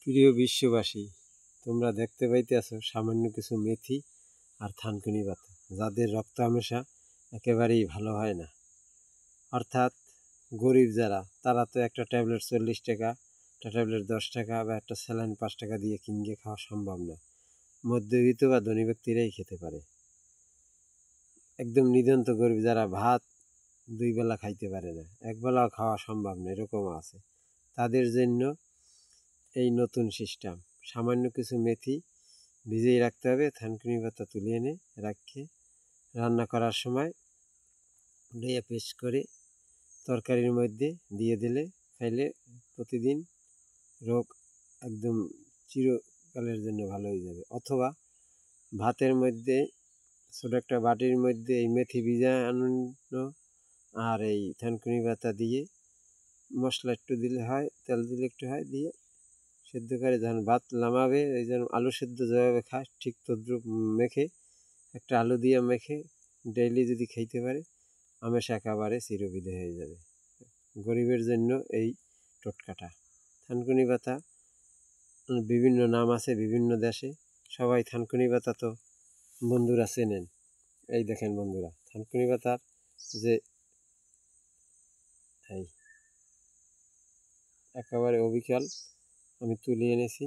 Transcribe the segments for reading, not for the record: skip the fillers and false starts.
প্রিয় বিশ্ববাসী, তোমরা দেখতে পাইতেছ সামান্য কিছু মেথি আর থানকুনি পাতা, যাদের রক্ত হামেশা একেবারেই ভালো হয় না। অর্থাৎ গরিব যারা, তারা তো একটা ট্যাবলেট 40 টাকা, একটা ট্যাবলেট 10 টাকা বা একটা স্যালাইন 5 টাকা দিয়ে কিনে খাওয়া সম্ভব না। মধ্যবিত্ত বা ধনী ব্যক্তিরাই খেতে পারে। একদম নিদন্ত গরিব যারা ভাত 2 বেলা খাইতে পারে না, একবেলাও খাওয়া সম্ভব না, এরকমও আছে। তাদের জন্য এই নতুন সিস্টেম। সামান্য কিছু মেথি ভিজিয়ে রাখতে হবে, থানকুনি পাতা তুলে এনে রাখে রান্না করার সময় দিয়ে পেস্ট করে তরকারির মধ্যে দিয়ে দিলে খাইলে প্রতিদিন রোগ একদম চিরকালের জন্য ভালো হয়ে যাবে। অথবা ভাতের মধ্যে ছোটো একটা বাটির মধ্যে এই মেথি ভিজানো আর এই থানকুনি পাতা দিয়ে মশলা একটু দিলে হয়, তেল দিলে একটু হয়, দিয়ে সেদ্ধ করে যখন ভাত নামাবে, ওই যেন আলু সেদ্ধ যেভাবে খায় ঠিক তদ্রুপ মেখে একটা আলু দিয়ে মেখে ডেইলি যদি খাইতে পারে, হামেশা একেবারে চিরবিদায় হয়ে যাবে। গরিবের জন্য এই টোটকাটা। থানকুনি পাতা বিভিন্ন নাম আছে বিভিন্ন দেশে, সবাই থানকুনি পাতা তো বন্ধুরা চেনেন। এই দেখেন বন্ধুরা, থানকুনি পাতার যে এই একেবারে অবিকল আমি তুলে এনেছি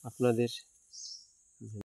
আপনাদের